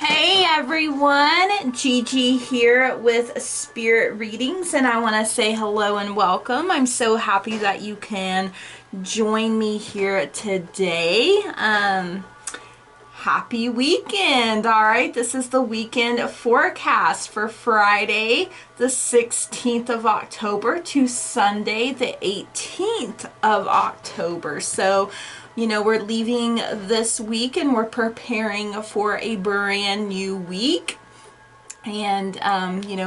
Hey everyone, Gigi here with Spirit Readings, and I want to say hello and welcome. I'm so happy that you can join me here today. Happy weekend. All right, this is the weekend forecast for Friday the 16th of October to Sunday the 18th of October. So we're leaving this week and we're preparing for a brand new week. And,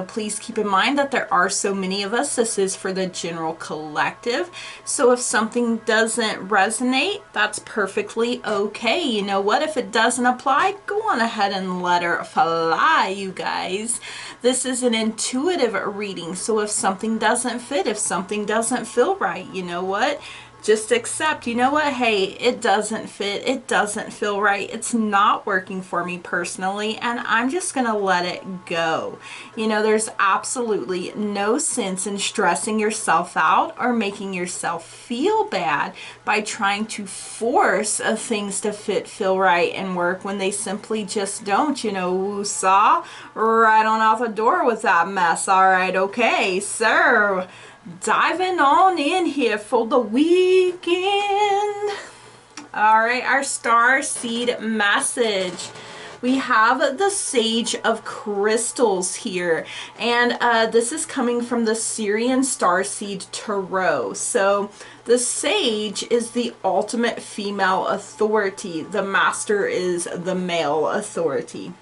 please keep in mind that there are so many of us. This is for the general collective. So if something doesn't resonate, that's perfectly okay. You know what? If it doesn't apply, go on ahead and let her fly, you guys. This is an intuitive reading. So if something doesn't fit, if something doesn't feel right, you know what? Just accept, you know what, hey, it doesn't fit, it doesn't feel right, it's not working for me personally, and I'm just gonna let it go. There's absolutely no sense in stressing yourself out or making yourself feel bad by trying to force things to fit, feel right, and work when they simply just don't. Woosah, right on out the door with that mess. All right, okay, so diving on in here for the weekend. All right, our Starseed Message. We have the Sage of Crystals here, and this is coming from the Syrian Starseed Tarot. So the Sage is the ultimate female authority. The Master is the male authority.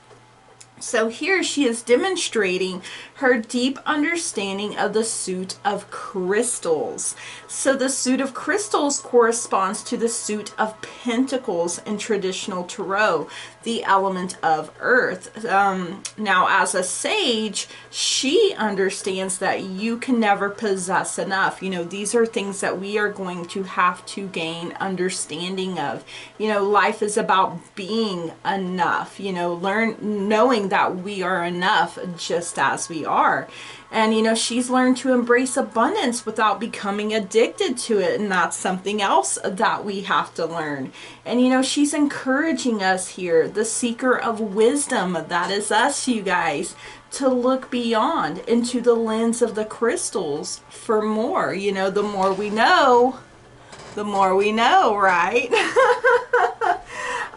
So here she is demonstrating her deep understanding of the suit of crystals. So the suit of crystals corresponds to the suit of pentacles in traditional tarot, the element of earth. Now as a sage, she understands that you can never possess enough. These are things that we are going to have to gain understanding of. Life is about being enough, knowing that we are enough just as we are. And she's learned to embrace abundance without becoming addicted to it, and that's something else that we have to learn. And she's encouraging us here, the seeker of wisdom, that is us, you guys, to look beyond into the lens of the crystals for more. The more we know, the more we know, right?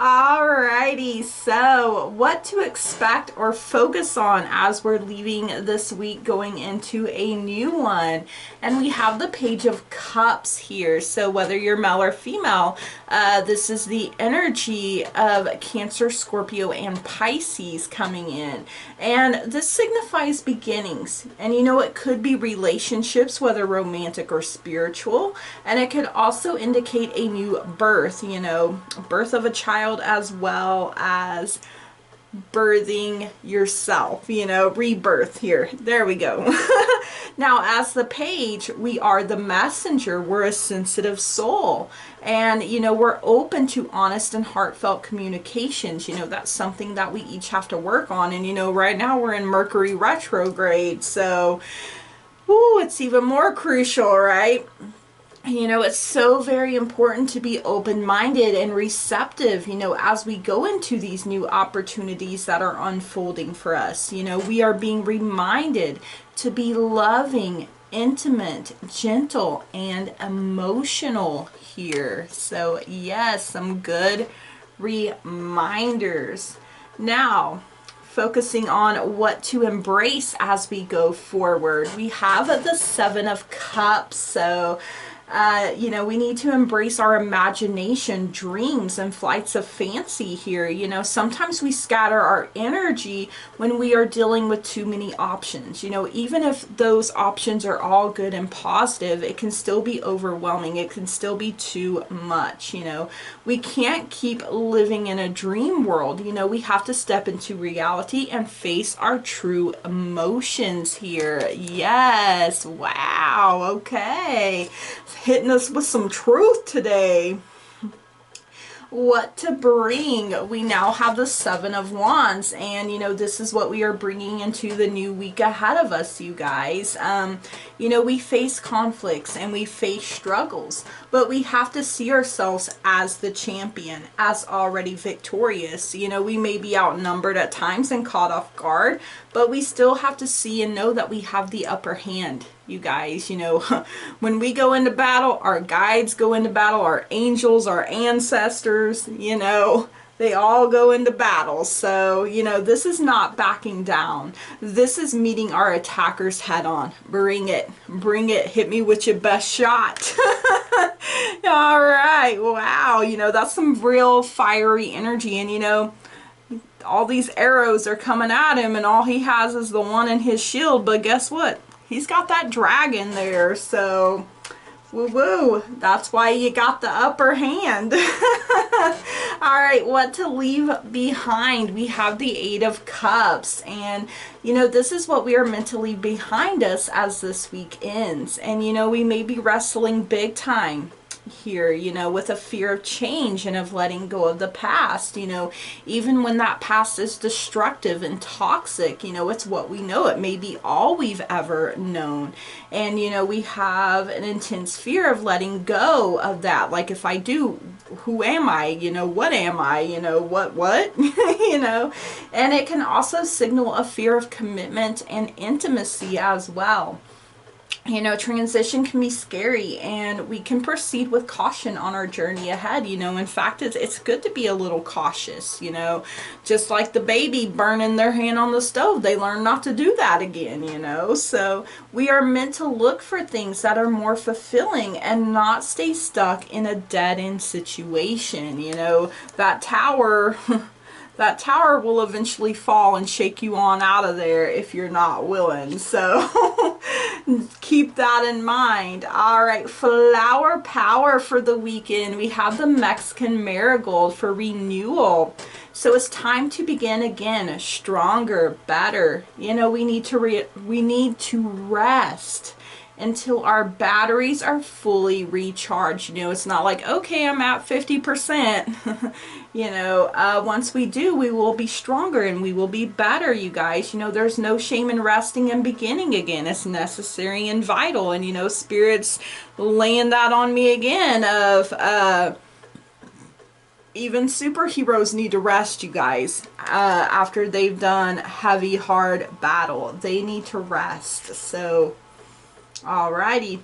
Alrighty, so what to expect or focus on as we're leaving this week going into a new one. And we have the Page of Cups here. So whether you're male or female, this is the energy of Cancer, Scorpio, and Pisces coming in. And this signifies beginnings. And it could be relationships, whether romantic or spiritual. And it could also indicate a new birth, birth of a child, as well as birthing yourself, rebirth here. There we go. Now, as the page, we are the messenger. We're a sensitive soul. And, we're open to honest and heartfelt communications. That's something that we each have to work on. And, right now we're in Mercury retrograde. So, it's even more crucial, right? It's so very important to be open-minded and receptive, as we go into these new opportunities that are unfolding for us. We are being reminded to be loving, intimate, gentle, and emotional here. So yes, some good reminders. Now, focusing on what to embrace as we go forward. We have the Seven of Cups. So we need to embrace our imagination, dreams, and flights of fancy here. Sometimes we scatter our energy when we are dealing with too many options. Even if those options are all good and positive, it can still be overwhelming. It can still be too much. We can't keep living in a dream world. We have to step into reality and face our true emotions here. Yes. Wow. Okay. Hitting us with some truth today. what to bring. We now have the Seven of Wands, and you know, this is what we are bringing into the new week ahead of us, you guys. You know, we face conflicts and we face struggles, but we have to see ourselves as the champion, as already victorious. You know, we may be outnumbered at times and caught off guard, but we still have to see and know that we have the upper hand, you guys. You know, when we go into battle, our guides go into battle, our angels, our ancestors, you know, they all go into battle. So, you know, this is not backing down. This is meeting our attackers head on. Bring it. Bring it. Hit me with your best shot. All right. Wow. You know, that's some real fiery energy. And, you know, all these arrows are coming at him, and all he has is the one in his shield. But guess what? He's got that dragon there. So, woo-woo. That's why you got the upper hand. Alright, what to leave behind. We have the Eight of Cups. And, you know, this is what we are meant to leave behind us as this week ends. And, you know, we may be wrestling big time here, you know, with a fear of change and of letting go of the past. You know, even when that past is destructive and toxic, you know, it's what we know. It may be all we've ever known. And, you know, we have an intense fear of letting go of that. Like, if I do, who am I? You know, what am I? You know, what? You know, and it can also signal a fear of commitment and intimacy as well. You know, transition can be scary, and we can proceed with caution on our journey ahead. You know, in fact, it's good to be a little cautious, you know, just like the baby burning their hand on the stove. They learn not to do that again, you know. So we are meant to look for things that are more fulfilling and not stay stuck in a dead-end situation. You know, that tower... that tower will eventually fall and shake you on out of there if you're not willing. So keep that in mind. All right, flower power for the weekend. We have the Mexican marigold for renewal. So it's time to begin again, stronger, better. You know, we need to rest until our batteries are fully recharged. You know, it's not like, okay, I'm at 50%. You know, once we do, we will be stronger and we will be better, you guys. You know, there's no shame in resting and beginning again. It's necessary and vital. And, you know, Spirit's laying that on me again of, even superheroes need to rest, you guys. After they've done heavy, hard battle, they need to rest. So, alrighty.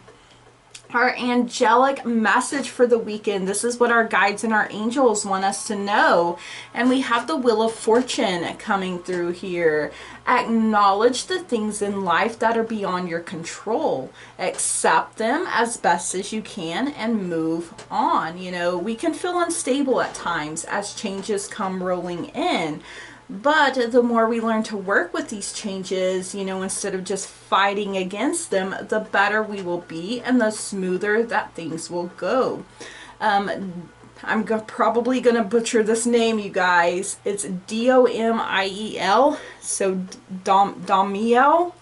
Our angelic message for the weekend. This is what our guides and our angels want us to know. And we have the Wheel of Fortune coming through here. Acknowledge the things in life that are beyond your control. Accept them as best as you can and move on. You know, we can feel unstable at times as changes come rolling in. But the more we learn to work with these changes, you know, instead of just fighting against them, the better we will be and the smoother that things will go. I'm probably going to butcher this name, you guys. It's D-O-M-I-E-L. So Domiel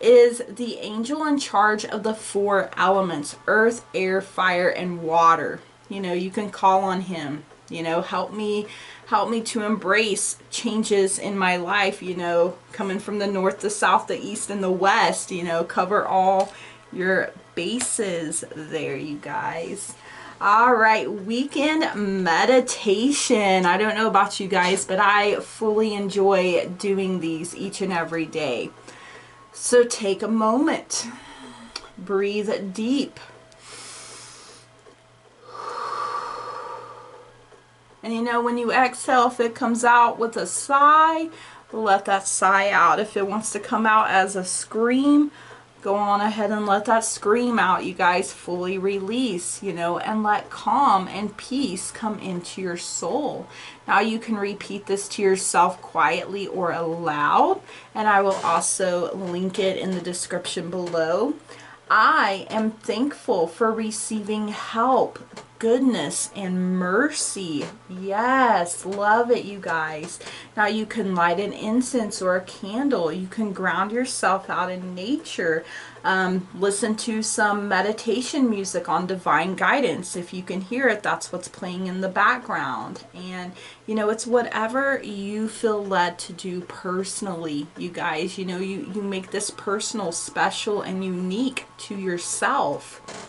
is the angel in charge of the 4 elements: earth, air, fire, and water. You know, you can call on him. You know, help me to embrace changes in my life, you know, coming from the north, the south, the east, and the west. You know, cover all your bases there, you guys. All right, weekend meditation. I don't know about you guys, but I fully enjoy doing these each and every day. So take a moment, breathe deep. And you know, when you exhale, if it comes out with a sigh, let that sigh out. If it wants to come out as a scream, go on ahead and let that scream out, you guys. Fully release, you know, and let calm and peace come into your soul. Now you can repeat this to yourself quietly or aloud, and I will also link it in the description below. I am thankful for receiving help goodness and mercy. Yes, love it, you guys. Now you can light an incense or a candle. You can ground yourself out in nature. Listen to some meditation music on divine guidance. If you can hear it, that's what's playing in the background. And you know, it's whatever you feel led to do personally, you guys. You know, you make this personal, special, and unique to yourself.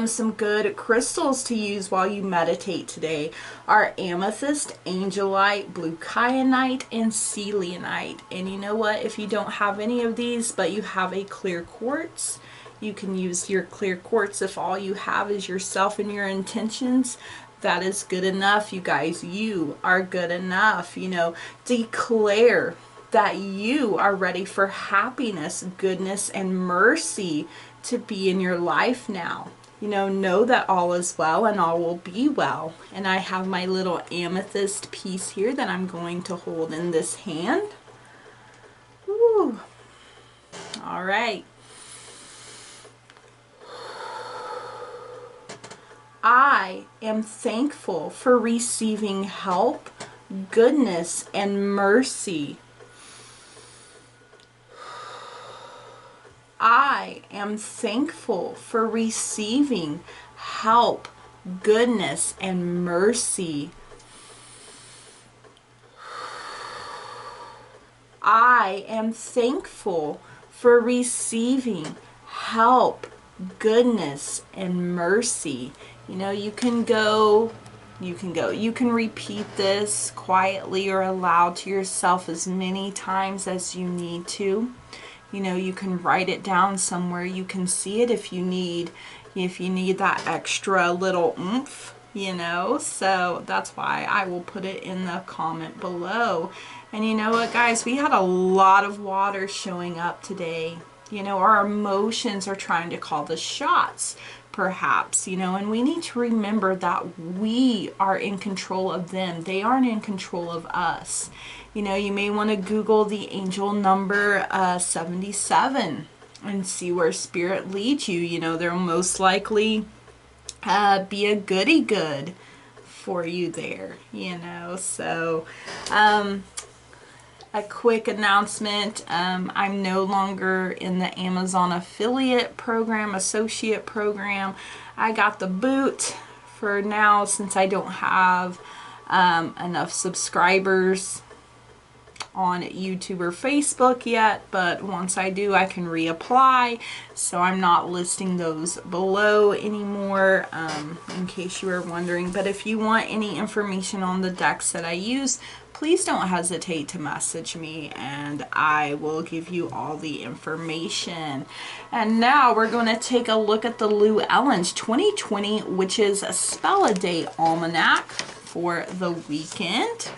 Some good crystals to use while you meditate today are amethyst, angelite, blue kyanite, and selenite. And you know what? If you don't have any of these, but you have a clear quartz, you can use your clear quartz. If all you have is yourself and your intentions, that is good enough, you guys. You are good enough. You know, declare that you are ready for happiness, goodness, and mercy to be in your life now. You know that all is well and all will be well. And I have my little amethyst piece here that I'm going to hold in this hand. Woo. All right. I am thankful for receiving help, goodness, and mercy. I am thankful for receiving help, goodness, and mercy. I am thankful for receiving help, goodness, and mercy. You know, you can repeat this quietly or aloud to yourself as many times as you need to. You know, you can write it down somewhere. You can see it if you need that extra little oomph, you know. So that's why I will put it in the comment below. And you know what, guys? We had a lot of water showing up today. You know, our emotions are trying to call the shots, perhaps, you know, and we need to remember that we are in control of them. They aren't in control of us. You know, you may want to Google the angel number 77 and see where spirit leads you. You know, there'll most likely be a goody good for you there, you know. So, a quick announcement. I'm no longer in the Amazon affiliate program, associate program. I got the boot for now since I don't have enough subscribers on YouTube or Facebook yet, but once I do, I can reapply. So I'm not listing those below anymore, in case you were wondering. But if you want any information on the decks that I use, please don't hesitate to message me and I will give you all the information. And now we're going to take a look at the Llewellyn's 2020 Witches Spell-A-Day Almanac for the weekend.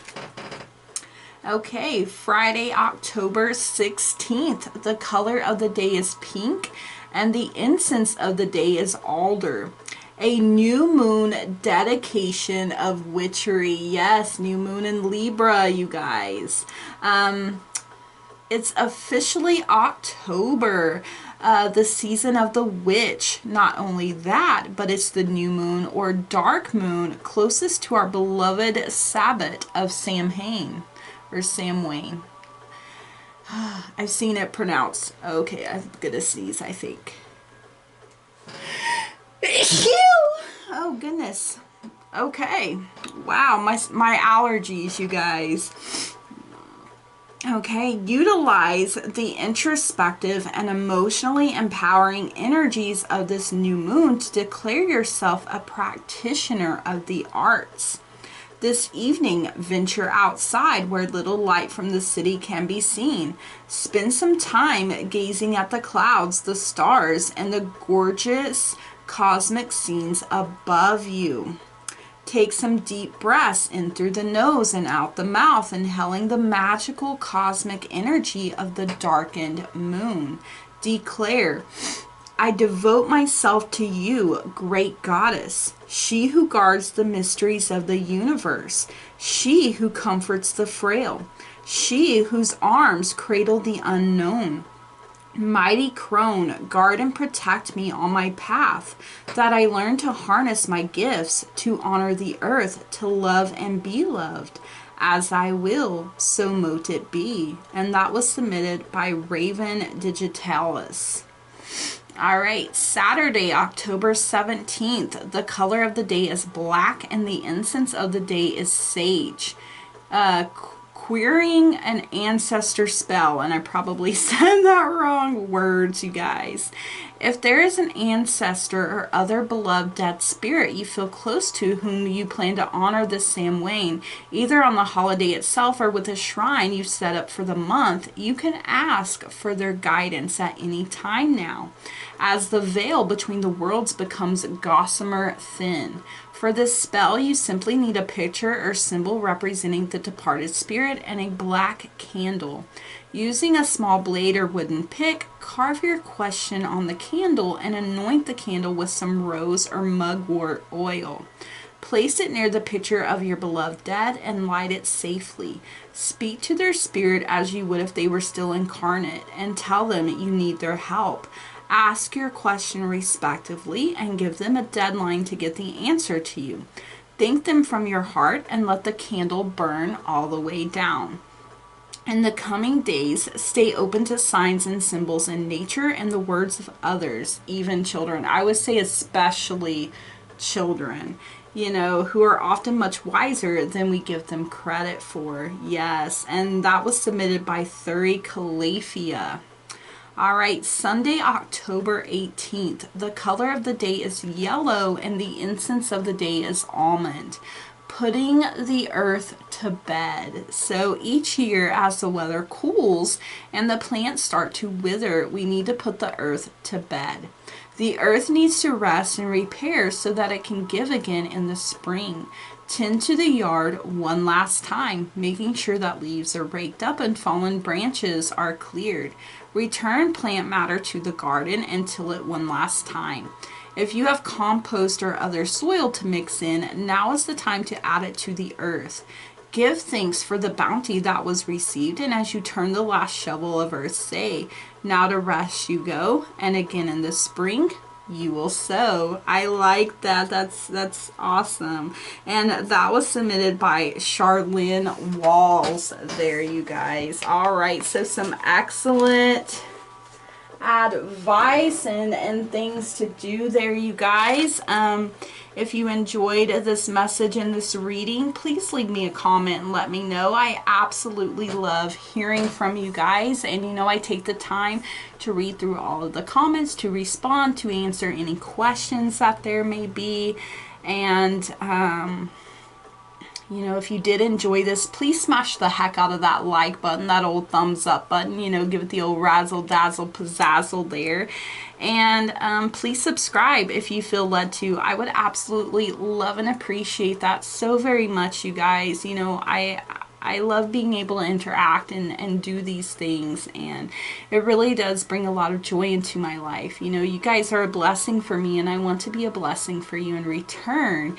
Okay, Friday, October 16th. The color of the day is pink and the incense of the day is alder. A new moon dedication of witchery. Yes, new moon in Libra, you guys. It's officially October, the season of the witch. Not only that, but it's the new moon or dark moon closest to our beloved Sabbath of Samhain. Or Samhain. I've seen it pronounced. Okay, I'm gonna sneeze, I think. Oh, goodness. Okay. Wow, my allergies, you guys. Okay, utilize the introspective and emotionally empowering energies of this new moon to declare yourself a practitioner of the arts. This evening, venture outside where little light from the city can be seen. Spend some time gazing at the clouds, the stars, and the gorgeous cosmic scenes above you. Take some deep breaths in through the nose and out the mouth, inhaling the magical cosmic energy of the darkened moon. Declare, I devote myself to you, great goddess, she who guards the mysteries of the universe, she who comforts the frail, she whose arms cradle the unknown. Mighty crone, guard and protect me on my path, that I learn to harness my gifts, to honor the earth, to love and be loved. As I will, so mote it be. And that was submitted by Raven Digitalis. All right, Saturday, October 17th. The color of the day is black and the incense of the day is sage. Querying an ancestor spell, and I probably said that wrong, words, you guys. If there is an ancestor or other beloved dead spirit you feel close to whom you plan to honor this Samhain, either on the holiday itself or with a shrine you've set up for the month, you can ask for their guidance at any time now, as the veil between the worlds becomes gossamer thin. For this spell, you simply need a picture or symbol representing the departed spirit and a black candle. Using a small blade or wooden pick, carve your question on the candle and anoint the candle with some rose or mugwort oil. Place it near the picture of your beloved dead and light it safely. Speak to their spirit as you would if they were still incarnate, and tell them you need their help. Ask your question respectively and give them a deadline to get the answer to you. Thank them from your heart and let the candle burn all the way down. In the coming days, stay open to signs and symbols in nature and the words of others, even children. I would say especially children, you know, who are often much wiser than we give them credit for. Yes, and that was submitted by Thuri Calafia. All right, Sunday, October 18th. The color of the day is yellow and the incense of the day is almond. Putting the earth to bed. So each year as the weather cools and the plants start to wither, we need to put the earth to bed. The earth needs to rest and repair so that it can give again in the spring. Tend to the yard one last time, making sure that leaves are raked up and fallen branches are cleared. Return plant matter to the garden and till it one last time. If you have compost or other soil to mix in, now is the time to add it to the earth. Give thanks for the bounty that was received, and as you turn the last shovel of earth, say, now to rest you go, and again in the spring you will sow. I like that. That's awesome. And that was submitted by Charlynn Walls there, you guys. All right, so some excellent advice and things to do there, you guys. If you enjoyed this message and this reading, please leave me a comment and let me know. I absolutely love hearing from you guys, and you know I take the time to read through all of the comments, to respond, to answer any questions that there may be. And you know, if you did enjoy this, please smash the heck out of that like button, that old thumbs up button, you know, give it the old razzle dazzle pizzazzle there. And please subscribe if you feel led to. I would absolutely love and appreciate that so very much, you guys. You know, I love being able to interact and do these things, and it really does bring a lot of joy into my life. You know, you guys are a blessing for me, and I want to be a blessing for you in return.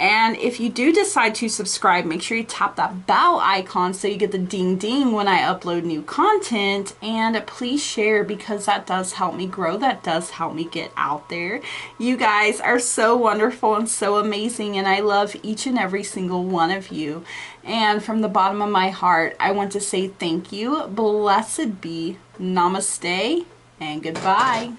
And if you do decide to subscribe, make sure you tap that bell icon so you get the ding ding when I upload new content. And please share, because that does help me grow. That does help me get out there. You guys are so wonderful and so amazing, and I love each and every single one of you. And from the bottom of my heart, I want to say thank you. Blessed be. Namaste and goodbye.